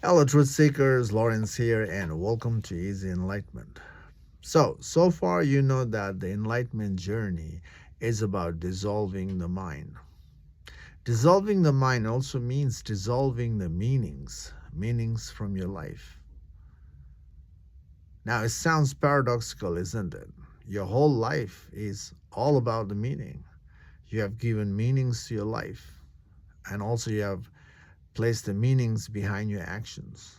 Hello, Truth Seekers. Lawrence here, and welcome to Easy Enlightenment. So far, you know that the enlightenment journey is about dissolving the mind. Dissolving the mind also means dissolving the meanings from your life. Now, it sounds paradoxical, isn't it? Your whole life is all about the meaning. You have given meanings to your life, and also you have placed the meanings behind your actions.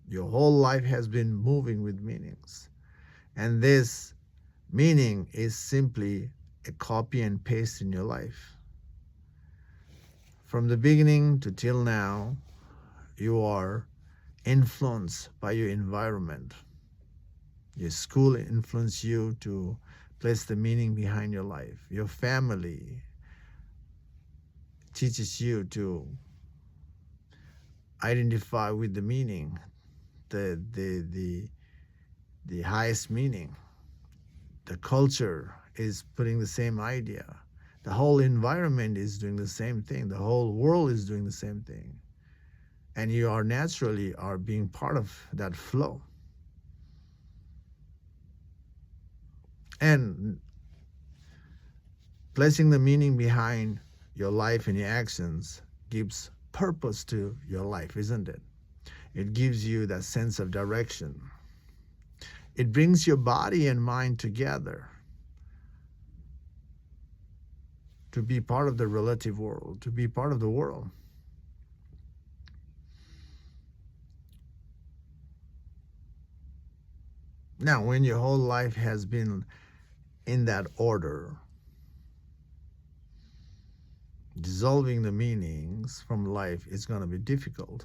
Your whole life has been moving with meanings. And this meaning is simply a copy and paste in your life. From the beginning to till now, you are influenced by your environment. Your school influenced you to place the meaning behind your life. Your family teaches you to identify with the meaning, the the the the highest meaning. The culture is putting the same idea. The whole environment is doing the same thing. The whole world is doing the same thing. And you are naturally are being part of that flow. And placing the meaning behind your life and your actions gives purpose to your life, isn't it? It gives you that sense of direction. It brings your body and mind together to be part of the relative world, to be part of the world. Now, when your whole life has been in that order, dissolving the meanings from life is going to be difficult.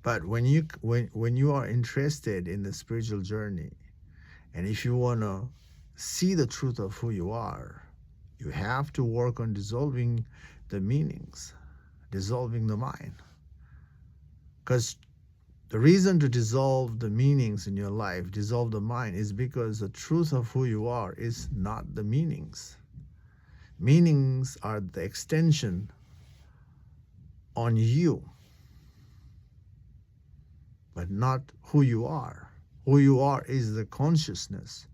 But when you are interested in the spiritual journey, and if you want to see the truth of who you are, you have to work on dissolving the meanings, dissolving the mind. Because the reason to dissolve the meanings in your life, dissolve the mind, is because the truth of who you are is not the meanings. Meanings are the extension on you, but not who you are. Who you are is the consciousness.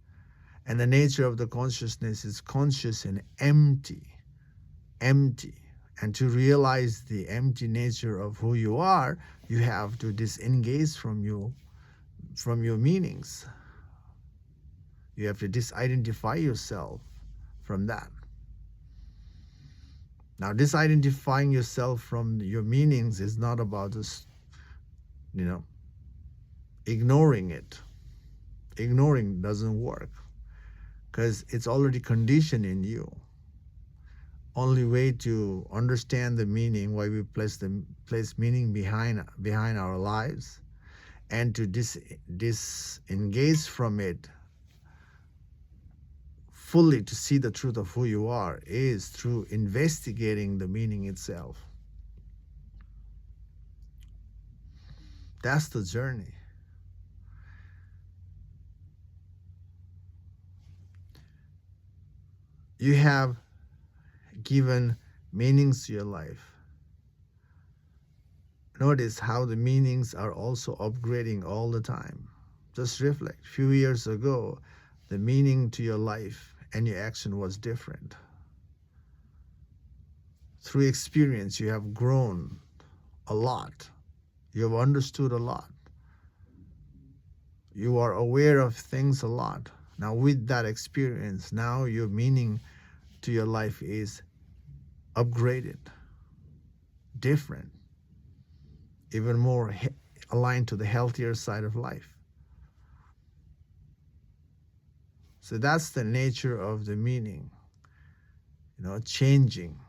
And the nature of the consciousness is conscious and empty. Empty. And to realize the empty nature of who you are, you have to disengage from your meanings. You have to disidentify yourself from that. Now, disidentifying yourself from your meanings is not about just, ignoring it. Ignoring doesn't work because it's already conditioned in you. Only way to understand the meaning, why we place meaning behind our lives, and to disengage from it fully, to see the truth of who you are, is through investigating the meaning itself. That's the journey. You have given meanings to your life. Notice how the meanings are also upgrading all the time. Just reflect. A few years ago, the meaning to your life and your action was different. Through experience, you have grown a lot. You have understood a lot. You are aware of things a lot. Now, with that experience, now your meaning to your life is upgraded, different, even more aligned to the healthier side of life. So that's the nature of the meaning, changing,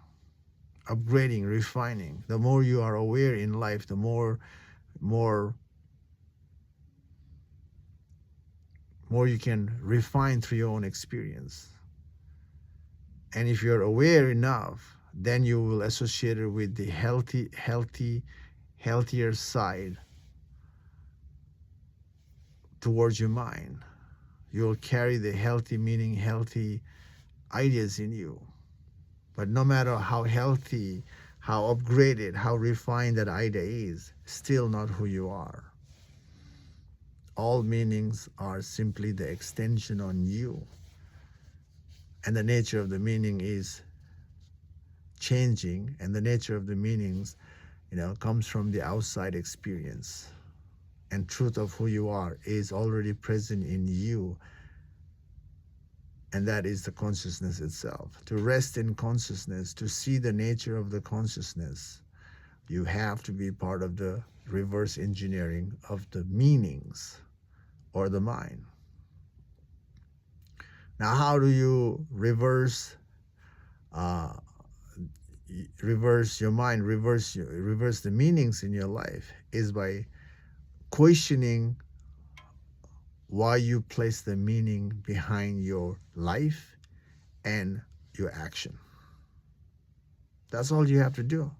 upgrading, refining. The more you are aware in life, the more you can refine through your own experience. And if you're aware enough, then you will associate it with the healthier side towards your mind. You'll carry the healthy meaning, healthy ideas in you. But no matter how healthy how upgraded, how refined that idea is, still not who you are. All meanings are simply the extension on you. And the nature of the meaning is changing, and the nature of the meanings, comes from the outside experience. And truth of who you are is already present in you, and that is the consciousness itself. To rest in consciousness, to see the nature of the consciousness, you have to be part of the reverse engineering of the meanings or the mind. Now, how do you reverse your mind, reverse the meanings in your life? Is by questioning why you place the meaning behind your life and your action. That's all you have to do.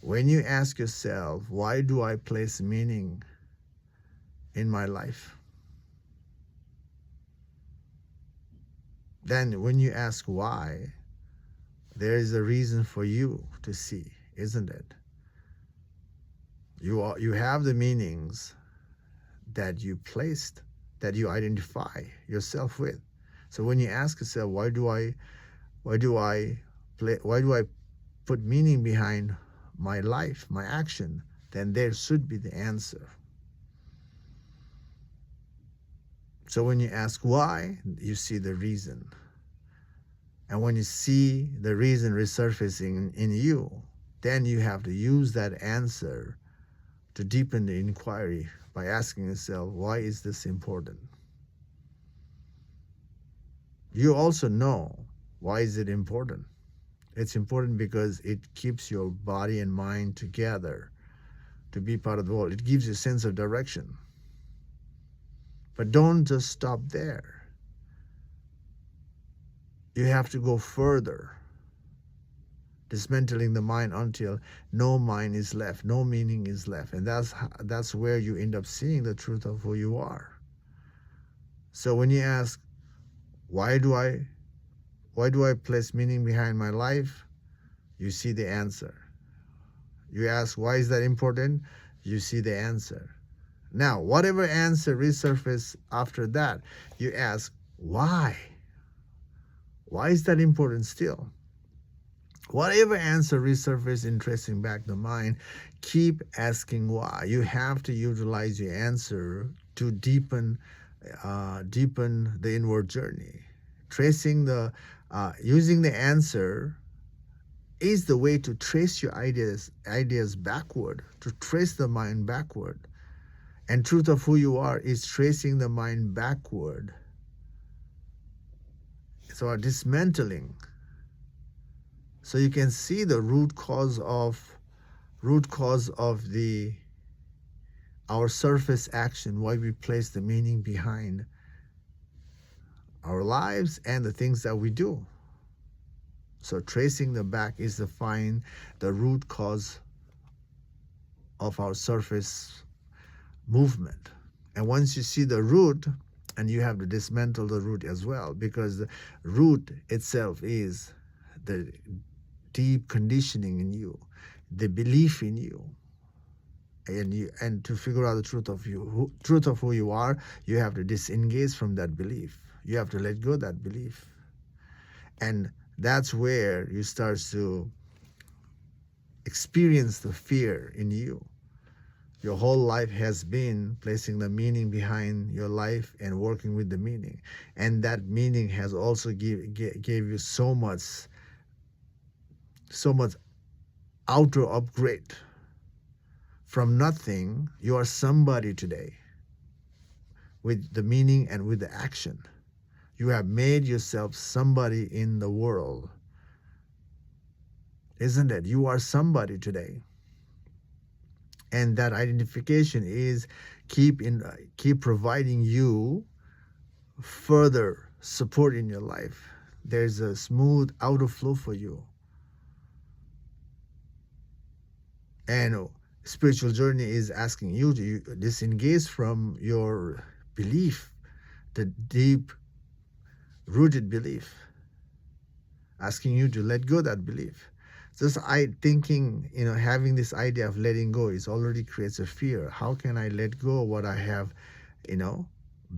When you ask yourself, why do I place meaning in my life? Then when you ask why, there is a reason for you to see, isn't it? You have the meanings that you placed, that you identify yourself with. So when you ask yourself, why do I put meaning behind my life, my action, then there should be the answer. So when you ask why, you see the reason. And when you see the reason resurfacing in you, then you have to use that answer to deepen the inquiry by asking yourself, why is this important? You also know why is it important. It's important because it keeps your body and mind together to be part of the world. It gives you a sense of direction. But don't just stop there. You have to go further, dismantling the mind until no mind is left, no meaning is left. And that's where you end up seeing the truth of who you are. So when you ask, why do I place meaning behind my life? You see the answer. You ask, why is that important? You see the answer. Now, whatever answer resurfaces after that, you ask, why? Why is that important still? Whatever answer resurfaces in tracing back the mind, keep asking why. You have to utilize your answer to deepen the inward journey. Using the answer is the way to trace your ideas backward, to trace the mind backward. And truth of who you are is tracing the mind backward. So dismantling. So you can see the root cause of our surface action, why we place the meaning behind our lives and the things that we do. So tracing the back is to find the root cause of our surface movement. And once you see the root, and you have to dismantle the root as well, because the root itself is the deep conditioning in you, the belief in you. And to figure out the truth of who you are, you have to disengage from that belief. You have to let go of that belief. And that's where you start to experience the fear in you. Your whole life has been placing the meaning behind your life and working with the meaning. And that meaning has also gave you so much outer upgrade. From nothing, you are somebody today with the meaning and with the action. You have made yourself somebody in the world. Isn't it? You are somebody today. And that identification is keep providing you further support in your life. There's a smooth outer flow for you. And spiritual journey is asking you to disengage from your belief, the deep rooted belief, asking you to let go of that belief. Just I thinking, having this idea of letting go is already creates a fear. How can I let go what I have, you know,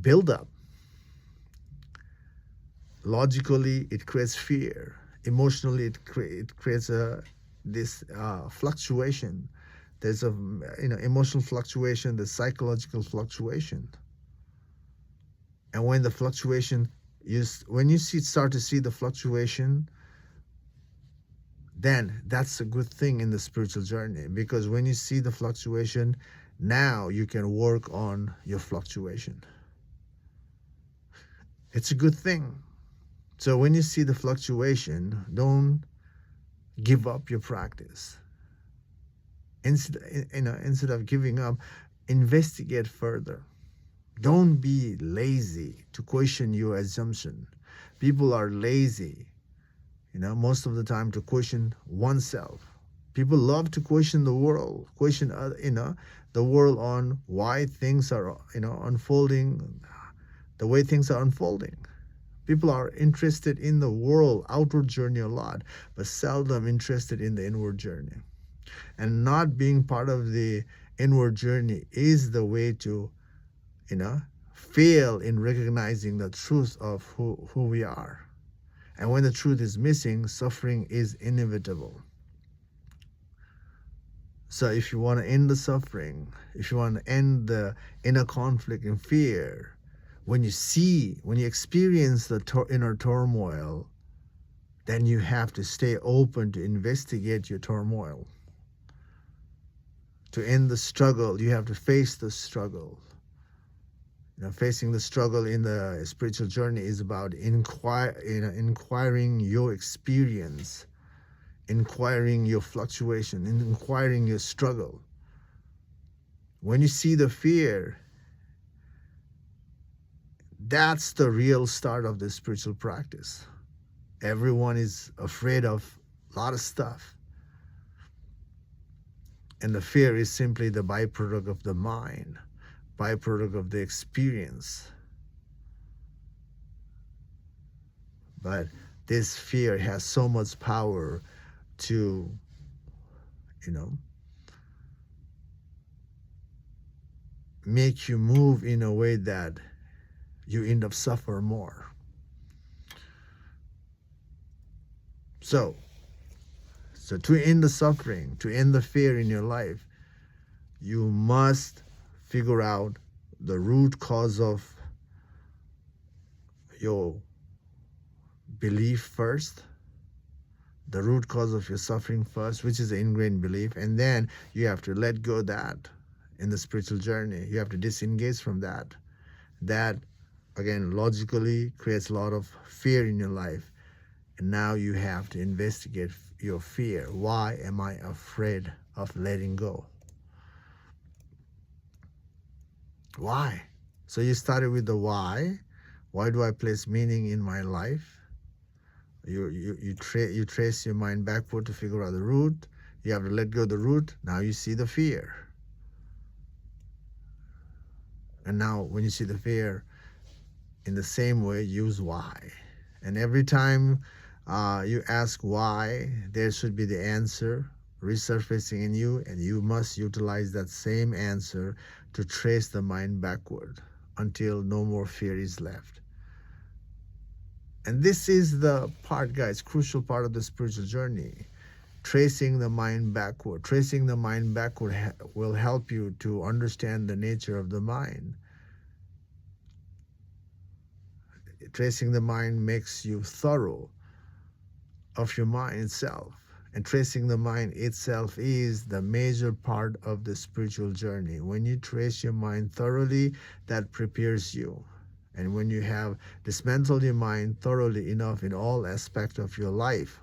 build up? Logically, it creates fear. Emotionally, it creates this fluctuation. There's a emotional fluctuation, the psychological fluctuation, and when the fluctuation when you start to see the fluctuation, then that's a good thing in the spiritual journey, because when you see the fluctuation, now you can work on your fluctuation. It's a good thing. So when you see the fluctuation, don't give up your practice. Instead of giving up, investigate further. Don't be lazy to question your assumption. People are lazy, most of the time, to question oneself. People love to question the world, question the world on why things are unfolding the way things are unfolding. People are interested in the world, outward journey a lot, but seldom interested in the inward journey. And not being part of the inward journey is the way to, fail in recognizing the truth of who we are. And when the truth is missing, suffering is inevitable. So if you want to end the suffering, if you want to end the inner conflict and fear, when you experience the inner turmoil, then you have to stay open to investigate your turmoil. To end the struggle, you have to face the struggle. Facing the struggle in the spiritual journey is about inquiring your experience, inquiring your fluctuation, inquiring your struggle. When you see the fear, that's the real start of the spiritual practice. Everyone is afraid of a lot of stuff. And the fear is simply the byproduct of the mind, byproduct of the experience. But this fear has so much power to, make you move in a way that you end up suffer more. So to end the suffering, to end the fear in your life, you must figure out the root cause of your belief first, the root cause of your suffering first, which is the ingrained belief, and then you have to let go of that in the spiritual journey. You have to disengage from that. That, again, logically creates a lot of fear in your life. And now you have to investigate your fear. Why am I afraid of letting go? Why? So you started with the why. Why do I place meaning in my life? You trace your mind backward to figure out the root. You have to let go of the root. Now you see the fear. And now when you see the fear, in the same way, use why. And every time you ask why, there should be the answer resurfacing in you, and you must utilize that same answer to trace the mind backward until no more fear is left. And this is the part, guys, crucial part of the spiritual journey. Tracing the mind backward. Tracing the mind backward will help you to understand the nature of the mind. Tracing the mind makes you thorough of your mind itself. And tracing the mind itself is the major part of the spiritual journey. When you trace your mind thoroughly, that prepares you. And when you have dismantled your mind thoroughly enough in all aspects of your life,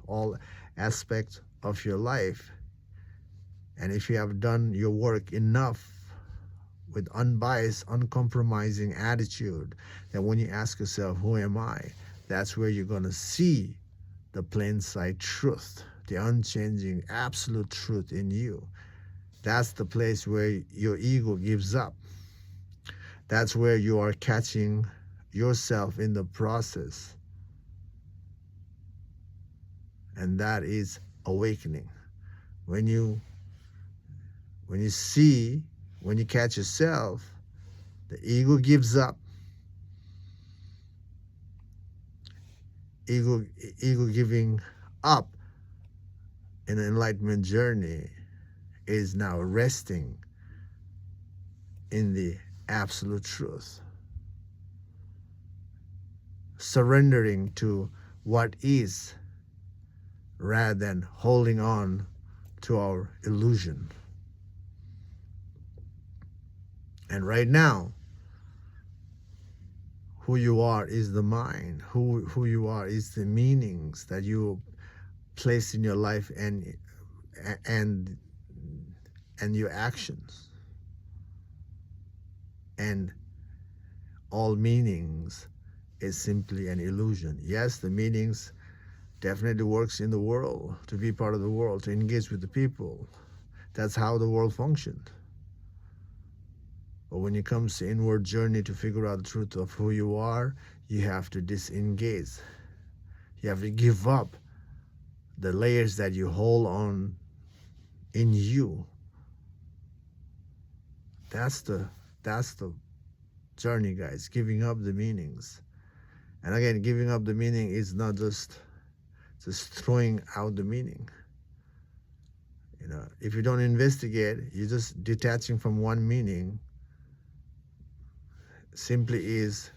and if you have done your work enough with unbiased, uncompromising attitude, that when you ask yourself, who am I? That's where you're going to see the plain sight truth, the unchanging absolute truth in you. That's the place where your ego gives up. That's where you are catching yourself in the process. And that is awakening. When you see, when you catch yourself, the ego gives up. Ego giving up in the enlightenment journey is now resting in the absolute truth, surrendering to what is rather than holding on to our illusion. And right now, who you are is the mind. Who you are is the meanings that you place in your life and your actions. And all meanings is simply an illusion. Yes, the meanings definitely works in the world, to be part of the world, to engage with the people. That's how the world functioned. But when it comes to inward journey to figure out the truth of who you are, you have to disengage. You have to give up the layers that you hold on in you. That's the journey, guys. Giving up the meanings. And again, giving up the meaning is not just throwing out the meaning. You know, if you don't investigate, you're just detaching from one meaning. Simply is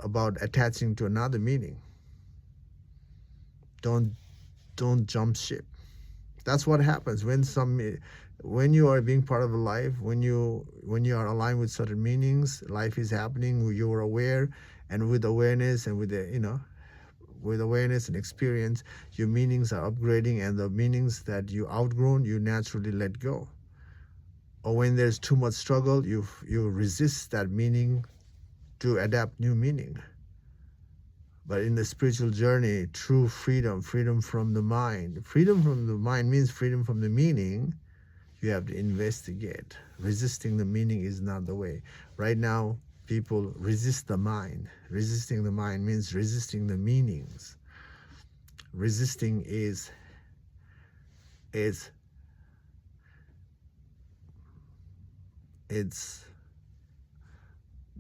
about attaching to another meaning. Don't jump ship. That's what happens when you are being part of a life, when you are aligned with certain meanings, life is happening, you are aware, and with awareness and with with awareness and experience, your meanings are upgrading, and the meanings that you outgrown, you naturally let go. Or when there's too much struggle, you resist that meaning to adapt new meaning. But in the spiritual journey, true freedom from the mind. Freedom from the mind means freedom from the meaning. You have to investigate. Resisting the meaning is not the way. Right now, people resist the mind. Resisting the mind means resisting the meanings. Resisting is it's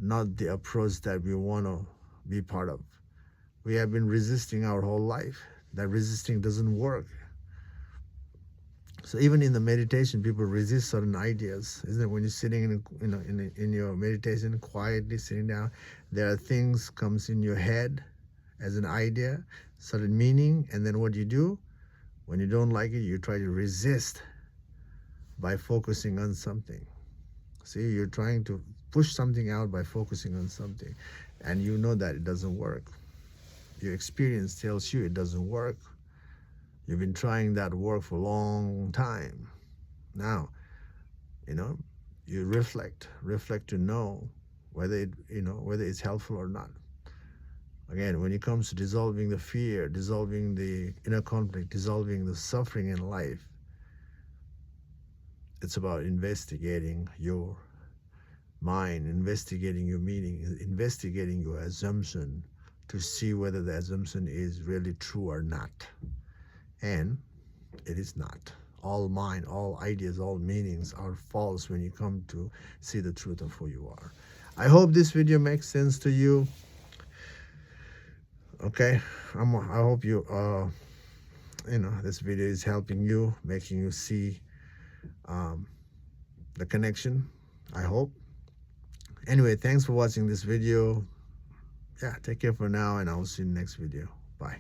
not the approach that we want to be part of. We have been resisting our whole life. That resisting doesn't work. So even in the meditation, people resist certain ideas, isn't it? When you're sitting in your meditation, quietly sitting down, there are things comes in your head as an idea, certain meaning, and then what you do, when you don't like it, you try to resist by focusing on something. See, you're trying to push something out by focusing on something, and you know that it doesn't work. Your experience tells you it doesn't work. You've been trying that work for a long time. Now, you reflect to know whether whether it's helpful or not. Again, when it comes to dissolving the fear, dissolving the inner conflict, dissolving the suffering in life, it's about investigating your mind, investigating your meaning, investigating your assumption to see whether the assumption is really true or not. And it is not. All mind, all ideas, all meanings are false when you come to see the truth of who you are. I hope this video makes sense to you. Okay, I hope you this video is helping you, making you see the connection, I hope. Anyway, thanks for watching this video. Yeah, take care for now, and I will see you in the next video. Bye.